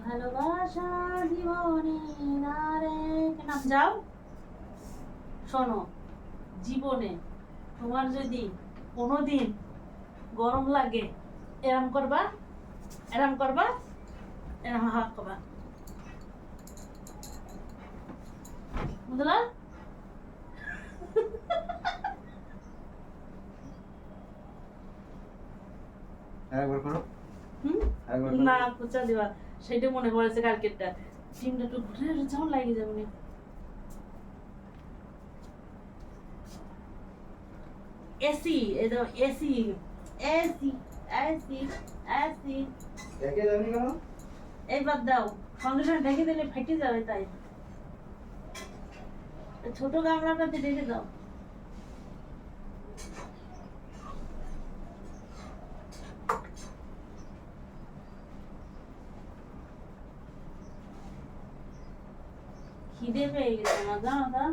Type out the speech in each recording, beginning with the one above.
ভালোবাসা জীবনে নাম যাও। শোনো, জীবনে তোমার যদি কোনোদিন গরম লাগে, এরম করবা, এরম করবা, এরম হাত করবা, বুঝলা? আরেকবার করো। না কুচা দিবা, সেটা মনে পড়েছে কালকেরটা। চিমটা একটু ঘুরে যেমন লাগে যাবে না। এসি, এই তো এসি, এসি, এসি, এসি। দেখে যাবি কেন? এইবার দাও, সঙ্গে সঙ্গে ঢেকে দিলে ফেটে যাবে, তাই ছোট গামলাটাতে ঢেকে দাও। খিদে পেয়ে গেছে না, জানো তা?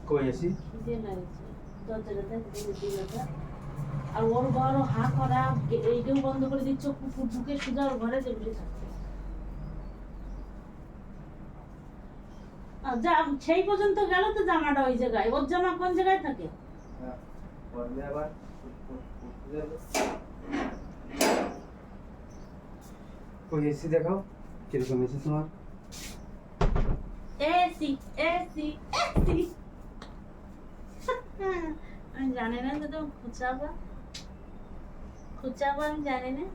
কই আছি? খিদে লাগছে, দরজাটা দেখে দিলে। আর ওর ঘর হা করা, এইটাও বন্ধ করে দিচ্ছ, কুকুর ঢুকে সোজা ওর ঘরে বসে থাকছে। যা সেই পর্যন্ত গেল তো জামাটা ওই জায়গায়, ওর জামা কোন জায়গায় থাকে? পড়বে আবার। কই এসি দেখাও, কিরকম এসি তোমার? AC, AC, AC. আমি জানি না যে তুমি খুচাবা, খুচাবা আমি জানি না।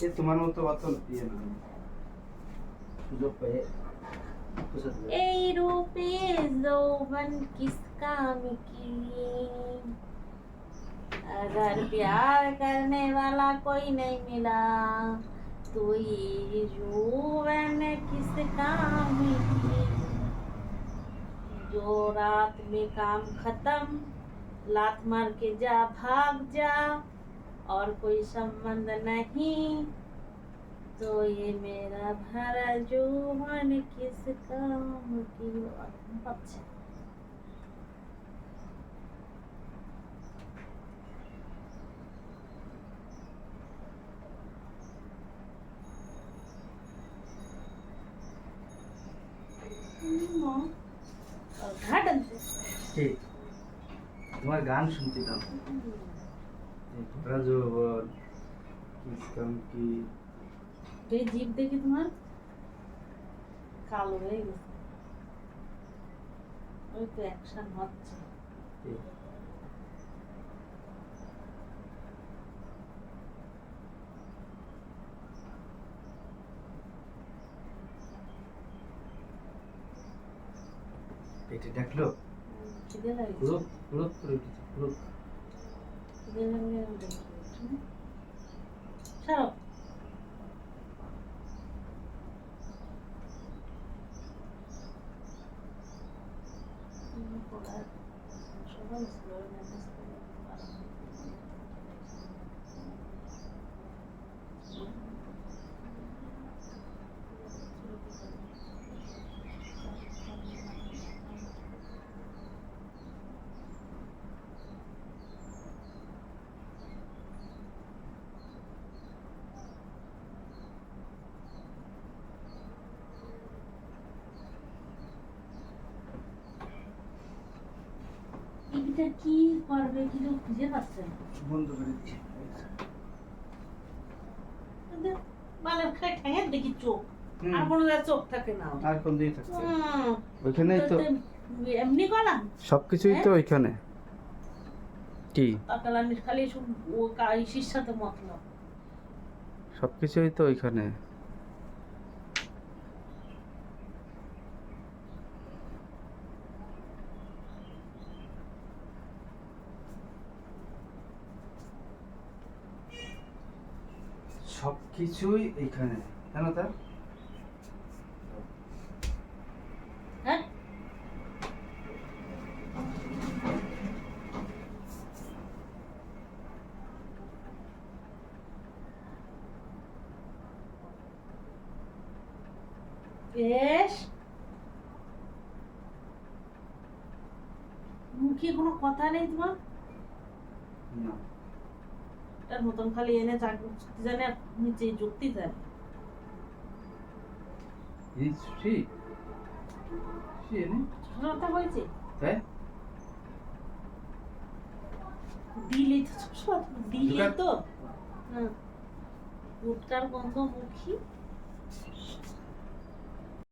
এ তোমার মতো অত ইয়ে না, সুযোগ পেয়ে এই রূপে যৌবন किसका मिली, अगर प्यार करने वाला कोई नहीं मिला तो ये यौवन किसका मिली। जो रात में काम खत्म, लात मार के जा, भाग जा, और कोई संबंध नहीं, तो ये मेरा भरा যৌবন किस काम की। अच्छा, ঘাট আনছে কি তোমার গান শুনছিলাম, ভরা যৌবন কিসকাম কি। এই জিভ দেখে তোমার কালো হয়ে গেছে, ওই তো অ্যাকশন হচ্ছে। পেটে ডাকলো, খিদে লাগে, পুরো পুরো করে উঠেছে পুরো। খিদে লাগলে আমি দেখি। ছাড়ো, সবাই স্লো ম্যানেজ করে ভালো। এটা কি করবে কিছু খুঁজে পাচ্ছে না, বন্ধ করে দিচ্ছি। মানে ঠ্যাঙের দেখি চোখ, আর কোনো জায়গায় চোখ থাকে না। আর কোন দিকে থাকছে? ওইখানেই তো এমনি গলা সবকিছুই তো ওইখানে। কি পাকালানির খালি ও ইসির সাথে মতলব। সবকিছুই তো ওইখানে। সবকিছুই এইখানে, জানো তা? হ্যাঁ, বেশ মুখে মুখে কোনো কথা নেই তোমার? না তার মতন খালি এনে চাকরি জানে আর নিচে যুক্তি জানে। এই সুশি সে এনে কথা হয়েছে তাই দিলি তো সবসময় দিলি দোকান- তো। হ্যাঁ গুটকার গন্ধ মুখি